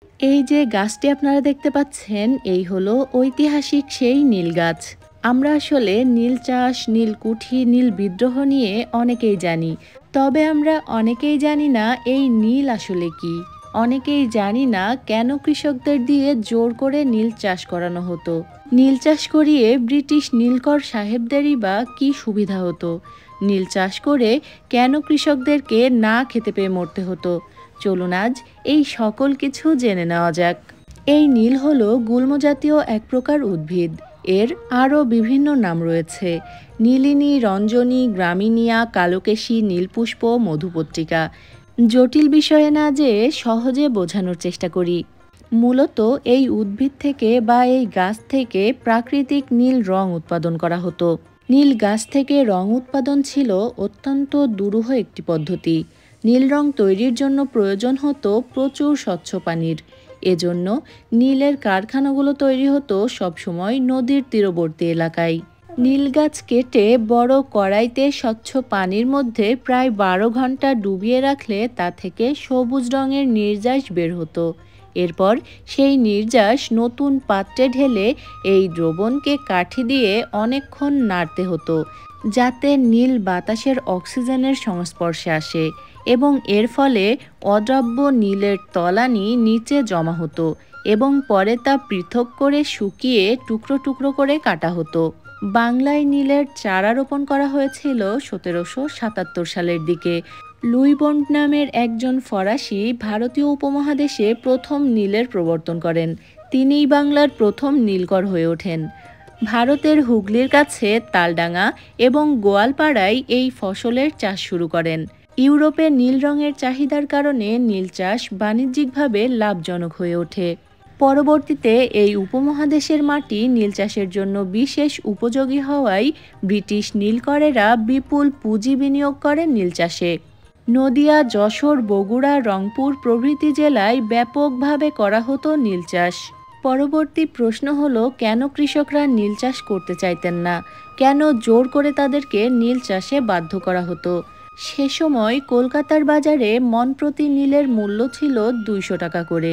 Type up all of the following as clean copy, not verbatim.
এই যে গাছটি আপনারা দেখতে পাচ্ছেন, এই হলো ঐতিহাসিক সেই নীল গাছ। আমরা আসলে নীল চাষ, নীলকুঠি, নীল বিদ্রোহ নিয়ে অনেকেই জানি। তবে আমরা অনেকেই জানি না এই নীল আসলে কি। অনেকেই জানি না কেন কৃষকদের দিয়ে জোর করে নীল চাষ করানো হতো। নীল চাষ করিয়ে ব্রিটিশ নীলকর সাহেবদেরই বা কী সুবিধা হতো? নীল চাষ করে কেন কৃষকদেরকে না খেতে পেয়ে মরতে হতো? চলুন আজ এই সকল কিছু জেনে নেওয়া যাক। এই নীল হলো গুল্ম জাতীয় এক প্রকার উদ্ভিদ। এর আরও বিভিন্ন নাম রয়েছে: নীলিনী, রঞ্জনী, গ্রামিনিয়া, কালোকেশী, নীলপুষ্প, মধুপত্রিকা। জটিল বিষয়ে না যেয়ে সহজে বোঝানোর চেষ্টা করি। মূলত এই উদ্ভিদ থেকে বা এই গাছ থেকে প্রাকৃতিক নীল রং উৎপাদন করা হতো। নীল গাছ থেকে রং উৎপাদন ছিল অত্যন্ত দুরূহ একটি পদ্ধতি। নীল রং তৈরির জন্য প্রয়োজন হতো প্রচুর স্বচ্ছ পানির। এজন্য নীলের কারখানাগুলো তৈরি হতো সবসময় নদীর তীরবর্তী এলাকায়। নীল গাছ কেটে বড় কড়াইতে স্বচ্ছ পানির মধ্যে প্রায় 12 ঘন্টা ডুবিয়ে রাখলে তা থেকে সবুজ রঙের নির্যাস বের হতো। এরপর সেই নির্যাস নতুন পাত্রে ঢেলে এই দ্রবণকে কাঠি দিয়ে অনেকক্ষণ নাড়তে হতো, যাতে নীল বাতাসের অক্সিজেনের সংস্পর্শে আসে এবং এর ফলে অদ্রাব্য নীলের তলানি নিচে জমা হতো এবং পরে তা পৃথক করে শুকিয়ে টুকরো টুকরো করে কাটা হতো। বাংলায় নীলের চারা রোপণ করা হয়েছিল 1777 সালের দিকে। লুই বন্ড নামের একজন ফরাসি ভারতীয় উপমহাদেশে প্রথম নীলের প্রবর্তন করেন। তিনিই বাংলার প্রথম নীলকর হয়ে ওঠেন। ভারতের হুগলির কাছে তালডাঙ্গা এবং গোয়ালপাড়ায় এই ফসলের চাষ শুরু করেন। ইউরোপে নীল রঙের চাহিদার কারণে নীল চাষ বাণিজ্যিকভাবে লাভজনক হয়ে ওঠে। পরবর্তীতে এই উপমহাদেশের মাটি নীল চাষের জন্য বিশেষ উপযোগী হওয়ায় ব্রিটিশ নীলকরেরা বিপুল পুঁজি বিনিয়োগ করেন নীল চাষে। নদিয়া, যশোর, বগুড়া, রংপুর প্রভৃতি জেলায় ব্যাপকভাবে করা হতো নীল চাষ। পরবর্তী প্রশ্ন হলো, কেন কৃষকরা নীল চাষ করতে চাইতেন না? কেন জোর করে তাদেরকে নীল চাষে বাধ্য করা হতো? সে সময় কলকাতার বাজারে মণ প্রতি নীলের মূল্য ছিল 200 টাকা করে।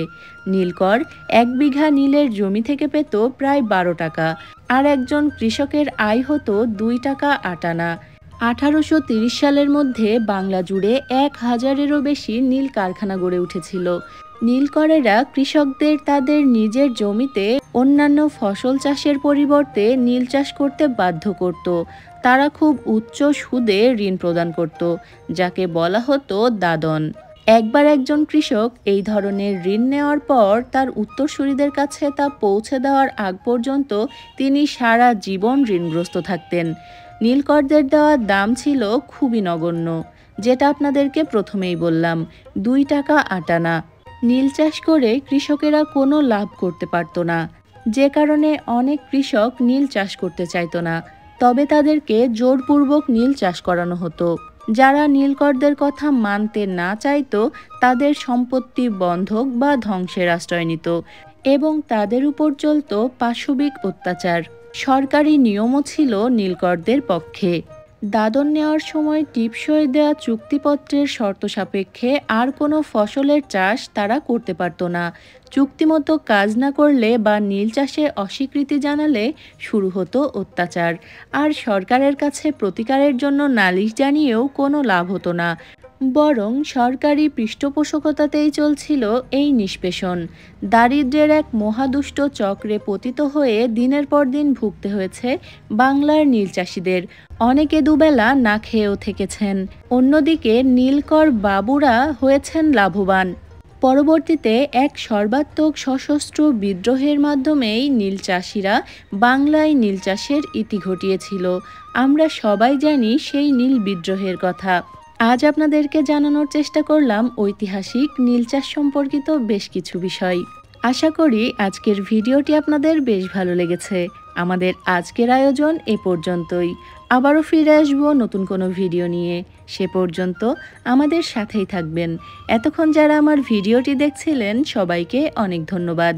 নীলকর 1 বিঘা নীলের জমি থেকে পেত প্রায় 12 টাকা, আর একজন কৃষকের আয় হতো 2 টাকা 8 আনা। 1830 সালের মধ্যে বাংলা জুড়ে 1000-এরও বেশি নীল কারখানা গড়ে উঠেছিল। নীলকরেরা কৃষকদের তাদের নিজের জমিতে অন্যান্য ফসল চাষের পরিবর্তে নীল চাষ করতে বাধ্য করত। তারা খুব উচ্চ সুদে ঋণ প্রদান করত, যাকে বলা হতো দাদন। একবার একজন কৃষক এই ধরনের ঋণ নেওয়ার পর তার উত্তরসূরিদের কাছে তা পৌঁছে দেওয়ার আগ পর্যন্ত তিনি সারা জীবন ঋণগ্রস্ত থাকতেন। নীলকরদের দেওয়ার দাম ছিল খুবই নগণ্য, যেটা আপনাদেরকে প্রথমেই বললাম, 2 টাকা 8 আনা। নীল চাষ করে কৃষকেরা কোনো লাভ করতে পারত না, যে কারণে অনেক কৃষক নীল চাষ করতে চাইতো না। তবে তাদেরকে জোরপূর্বক নীল চাষ করানো হতো। যারা নীলকরদের কথা মানতে না চাইতো তাদের সম্পত্তি বন্ধক বা ধ্বংসের আশ্রয় নিত এবং তাদের উপর চলত পাশবিক অত্যাচার। সরকারি নিয়মও ছিল নীলকরদের পক্ষে। দাদন নেওয়ার সময় টিপসই দেওয়া চুক্তিপত্রের শর্ত সাপেক্ষে আর কোনো ফসলের চাষ তারা করতে পারত না। চুক্তিমতো কাজ না করলে বা নীল চাষে অস্বীকৃতি জানালে শুরু হতো অত্যাচার, আর সরকারের কাছে প্রতিকারের জন্য নালিশ জানিয়েও কোনো লাভ হতো না। বরং সরকারি পৃষ্ঠপোষকতাতেই চলছিল এই নিষ্পেষণ। দারিদ্র্যের এক মহাদুষ্ট চক্রে পতিত হয়ে দিনের পর দিন ভুগতে হয়েছে বাংলার নীল চাষিদের। অনেকে দুবেলা না খেয়েও থেকেছেন। অন্যদিকে নীলকর বাবুরা হয়েছেন লাভবান। পরবর্তীতে এক সর্বাত্মক সশস্ত্র বিদ্রোহের মাধ্যমেই নীল চাষিরা বাংলায় নীল চাষের ইতি ঘটিয়েছিল। আমরা সবাই জানি সেই নীল বিদ্রোহের কথা। আজ আপনাদেরকে জানানোর চেষ্টা করলাম ঐতিহাসিক নীল চাষ সম্পর্কিত বেশ কিছু বিষয়। আশা করি আজকের ভিডিওটি আপনাদের বেশ ভালো লেগেছে। আমাদের আজকের আয়োজন এ পর্যন্তই। আবারও ফিরে আসবো নতুন কোনো ভিডিও নিয়ে। সে পর্যন্ত আমাদের সাথেই থাকবেন। এতক্ষণ যারা আমার ভিডিওটি দেখছিলেন সবাইকে অনেক ধন্যবাদ।